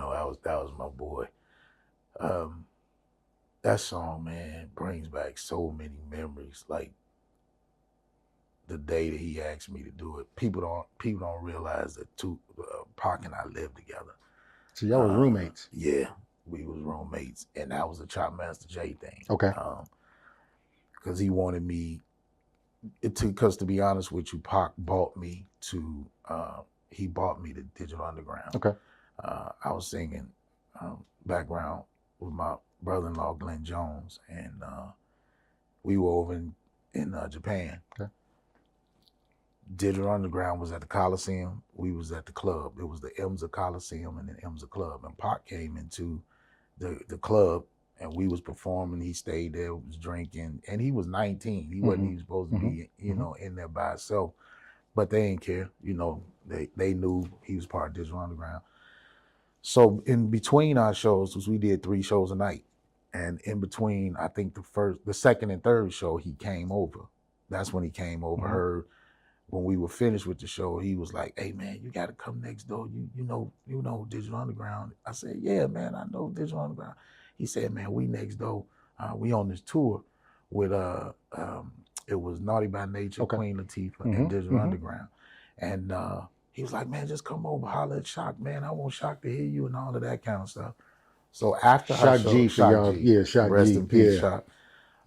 know, that was my boy. Um, that song, man, brings back so many memories. Like the day that he asked me to do it, people don't realize that Pac and I lived together. So y'all was roommates. Yeah, we was roommates, and that was a Chop Master J thing. Okay. Because he wanted me. Because to be honest with you, Pac bought me to. He bought me to Digital Underground. Okay. I was singing background with my brother-in-law Glenn Jones, and we were over in Japan. Okay. Digital Underground was at the Coliseum. We was at the club. It was the IMSA Coliseum and the IMSA Club. And Pac came into the club, and we was performing. He stayed there, was drinking, and he was 19. He wasn't even supposed to be, you know, in there by himself. But they didn't care. You know, they knew he was part of Digital Underground. So in between our shows, because we did 3 shows a night, and in between, I think the second and third show, he came over. That's when he came over. Heard when we were finished with the show, he was like, "Hey man, you got to come next door. You know Digital Underground." I said, "Yeah man, I know Digital Underground." He said, "Man, we next door. We on this tour with it was Naughty by Nature, Queen Latifah, and Digital Underground." And he was like, "Man, just come over, holler at Shock, man. I want Shock to hear you," and all of that kind of stuff. So after Shock G for y'all, yeah, Shock rest G, in peace, yeah.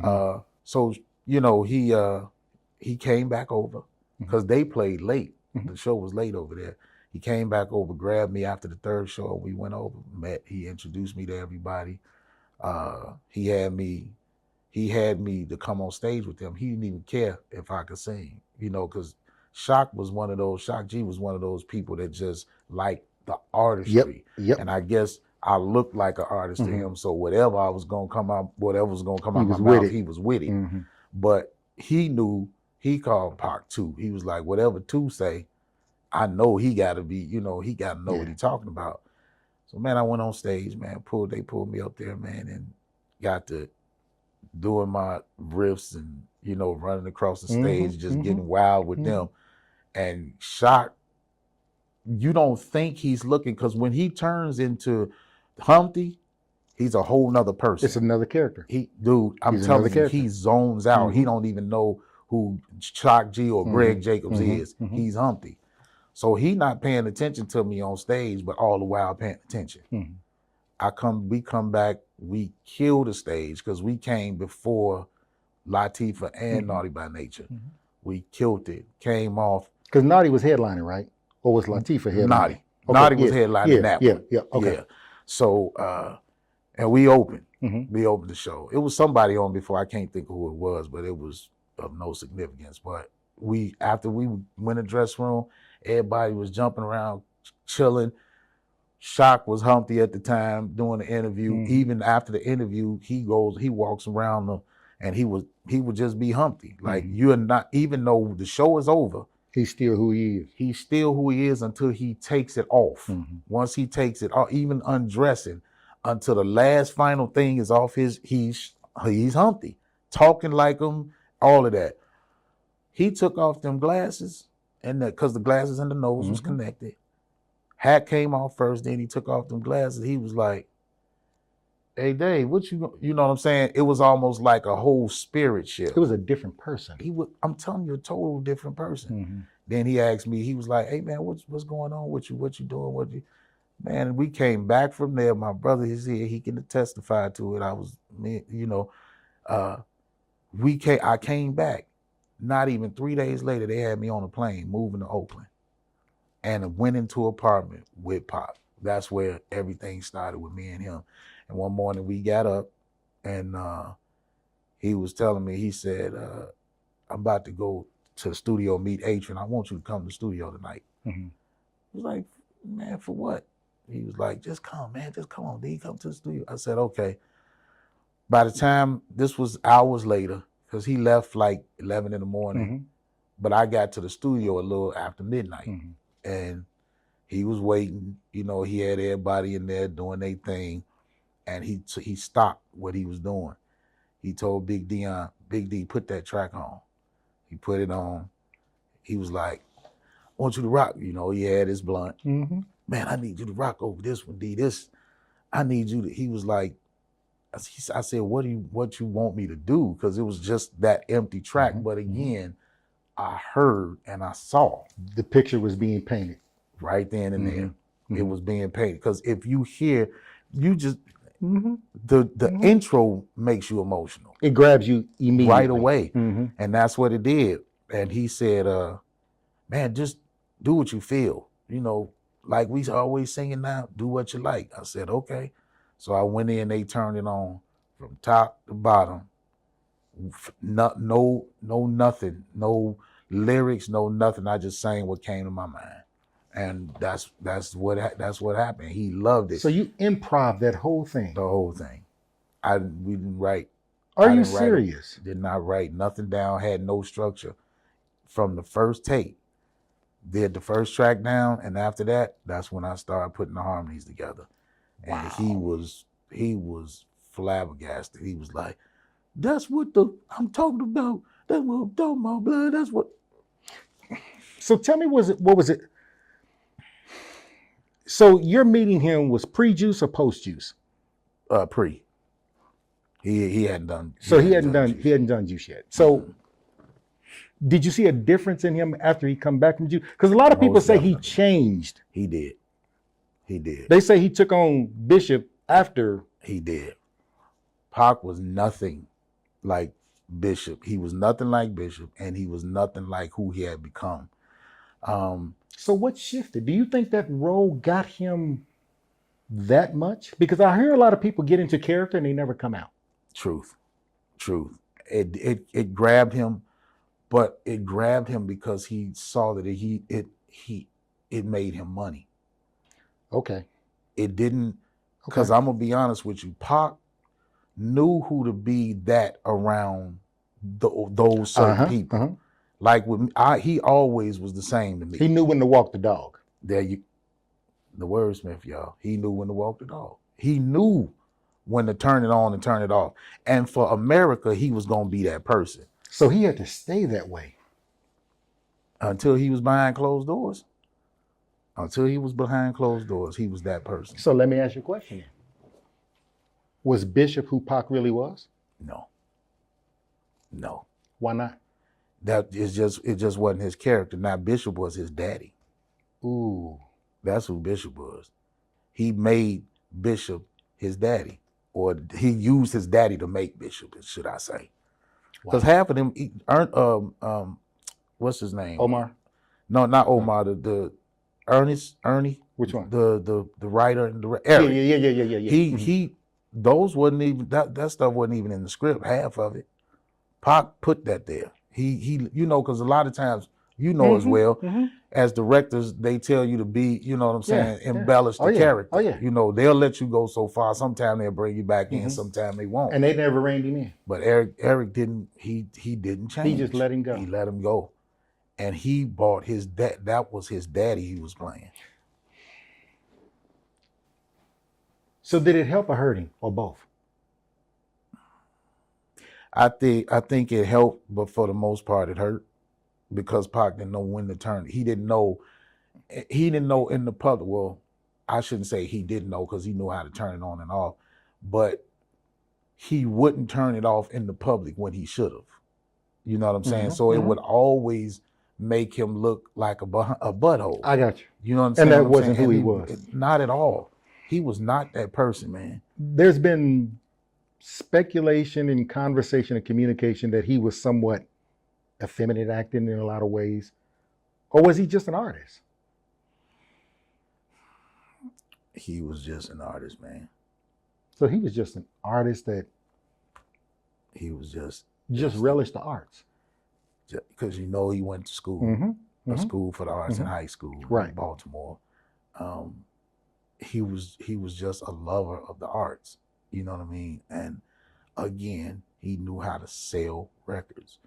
Shock. So you know he came back over because they played late. The show was late over there. He came back over, grabbed me after the third show. We went over, met. He introduced me to everybody. He had me to come on stage with him. He didn't even care if I could sing, you know, because Shock G was one of those people that just liked the artistry. Yep. And I guess I looked like an artist to him. So whatever was gonna come out my mouth, he was with it. But he knew, he called Pac too. He was like, whatever two say, I know he gotta be, you know, he gotta know what he's talking about. So man, I went on stage, man, they pulled me up there, man, and got to doing my riffs and, you know, running across the stage, just getting wild with them. And Shock, you don't think he's looking, because when he turns into Humpty, he's a whole nother person. It's another character. I'm telling you, he zones out. He don't even know who Shock G or Greg Jacobs is. He's Humpty. So he not paying attention to me on stage, but all the while paying attention. We come back, we kill the stage because we came before Latifah and Naughty by Nature. We killed it, came off. Because Naughty was headlining, right? Or was Latifah headlining? Naughty. Naughty was headlining that one. Okay. So, and we opened. We opened the show. It was somebody on before, I can't think of who it was, but it was of no significance. But after we went in the dressing room, everybody was jumping around, chilling. Shock was Humpty at the time doing the interview. Even after the interview, he walks around them, and he would just be Humpty. Like, you're not, even though the show is over, he's still who he is. He's still who he is until he takes it off. Once he takes it off, even undressing, until the last final thing is off he's Humpty, talking like him, all of that. He took off them glasses, and because the glasses and the nose was connected. Hat came off first, then he took off them glasses. He was like, "Hey Dave, you know what I'm saying?" It was almost like a whole spirit shift. It was a different person. I'm telling you, a total different person. Then he asked me, he was like, "Hey man, what's going on with you? What you doing? Man, we came back from there. My brother is here. He can testify to it. I came back. Not even 3 days later, they had me on a plane moving to Oakland, and went into an apartment with Pop. That's where everything started with me and him. And one morning we got up, and he was telling me, he said, "I'm about to go to the studio, meet Adrian. I want you to come to the studio tonight." I was like, "Man, for what?" He was like, "Just come, man. Just come on. Then you come to the studio." I said, "Okay." By the time, this was hours later, because he left like 11 in the morning, but I got to the studio a little after midnight. And he was waiting, you know, he had everybody in there doing their thing, and he stopped what he was doing. He told Big D, "Put that track on." He put it on. He was like, "I want you to rock." You know, he had his blunt. man, I need you to rock over this one, D. This, I need you to. He was like, I said, what you want me to do? Because it was just that empty track. Mhm, But mhm. again, I heard and I saw The picture was being painted. right then and there. Mhm, It mhm. was being painted. Because if you hear, you just Mhm, the mhm. intro makes you emotional It grabs you immediately. right away. Mhm. And that's what it did. And he said, man, just do what you feel. You know, like we always singing now, do what you like. I said, okay. So I went in, they turned it on from top to bottom. No nothing, no lyrics, no nothing. I just sang what came to my mind. And that's what happened. He loved it. So you improv that whole thing. The whole thing. We didn't write. Are I you didn't write serious? did not write nothing down, had no structure. From the first take, did the first track down, and after that, that's when I started putting the harmonies together. And Wow. he was flabbergasted. He was like, that's what I'm talking about. That's what I'm talking about, blood. That's what. So tell me, what was it? So your meeting him was pre-juice or post-juice? Pre. He hadn't done. So he hadn't juice. done juice yet. So did you see a difference in him after he come back from juice? Because a lot of people Most say he definitely. changed. He did. He did. They say he took on Bishop after. He did. Pac was nothing like Bishop. He was nothing like Bishop, and he was nothing like who he had become. So what shifted? Do you think that role got him that much? Because I hear a lot of people get into character and they never come out. Truth. It grabbed him, but it grabbed him because he saw that it made him money. Okay. It didn't, because I'm gonna be honest with you, Pac knew who to be that around those certain people. Like with me, he always was the same to me. He knew when to walk the dog. The wordsmith, y'all. He knew when to walk the dog. He knew when to turn it on and turn it off. And for America, he was gonna be that person. So he had to stay that way Until he was behind closed doors. Until he was behind closed doors, he was that person. So let me ask you a question. Was Bishop who Pac really was? No. Why not? It just wasn't his character. Now Bishop was his daddy. Ooh. That's who Bishop was. He made Bishop his daddy, or he used his daddy to make Bishop, should I say? Because half of them, what's his name? Omar? No, not Omar. The Ernie. Which one? The writer and the Eric. Yeah. He those wasn't even that stuff wasn't even in the script. Half of it, Pac put that there. He because a lot of times as well as directors, they tell you to be, you know what I'm saying, embellish the character. Oh, yeah. They'll let you go so far. Sometimes they'll bring you back in. Sometimes they won't. And they never reined him in. But Eric didn't. He didn't change. He just let him go. He let him go, and he bought his dad. That was his daddy he was playing. So did it help or hurt him, or both? I think it helped, but for the most part, it hurt because Pac didn't know when to turn. He didn't know in the public. Well, I shouldn't say he didn't know because he knew how to turn it on and off, but he wouldn't turn it off in the public when he should have. You know what I'm saying? So it would always make him look like a butthole. I got you. You know what I'm saying? And that wasn't who he was. Not at all. He was not that person, man. There's been speculation and conversation and communication that he was somewhat effeminate acting in a lot of ways. Or was he just an artist? He was just an artist, man. So he was just an artist that he was just relished the arts. Because he went to school, a school for the arts in high school in Baltimore. He was just a lover of the arts. You know what I mean? And again, he knew how to sell records.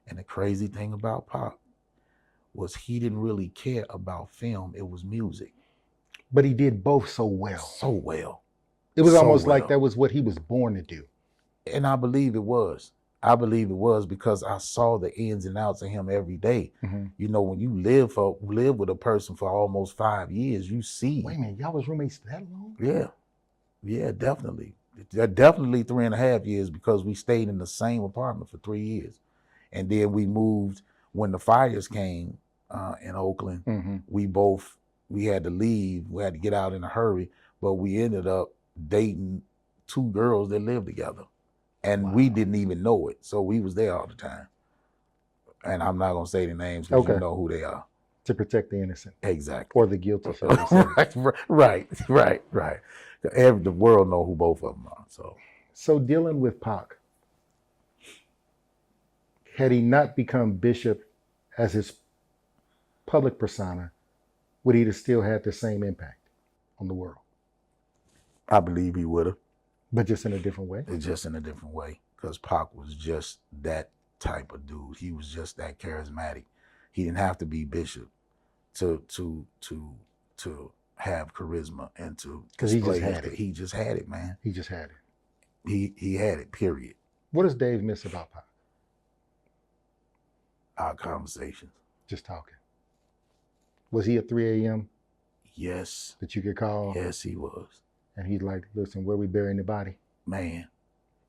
And the crazy thing about Pac was he didn't really care about film. It was music. But he did both so well. So well. It was almost like that was what he was born to do. And I believe it was. I believe it was because I saw the ins and outs of him every day. Mm-hmm. You know, when you live with a person for almost 5 years, you see. Wait a minute, y'all was roommates that long? Yeah, definitely. Definitely 3.5 years because we stayed in the same apartment for 3 years. And then we moved when the fires came in Oakland. Mm-hmm. We had to leave. We had to get out in a hurry, but we ended up dating 2 girls that lived together. And we didn't even know it. So we was there all the time. And I'm not going to say the names because you know who they are. To protect the innocent. Exactly. Or the guilty, shall we say. Right. The world know who both of them are. So dealing with Pac, had he not become Bishop as his public persona, would he have still had the same impact on the world? I believe he would have. But just in a different way? Just in a different way. Because Pac was just that type of dude. He was just that charismatic. He didn't have to be Bishop to have charisma and to display it. He just had it, man. He just had it. He had it, period. What does Dave miss about Pac? Our conversations. Just talking. Was he at 3 a.m.? Yes. That you could call? Yes, he was. And he'd like, listen, where we burying the body? Man,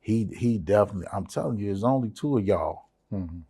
he definitely, I'm telling you, there's only 2 of y'all. Mm-hmm.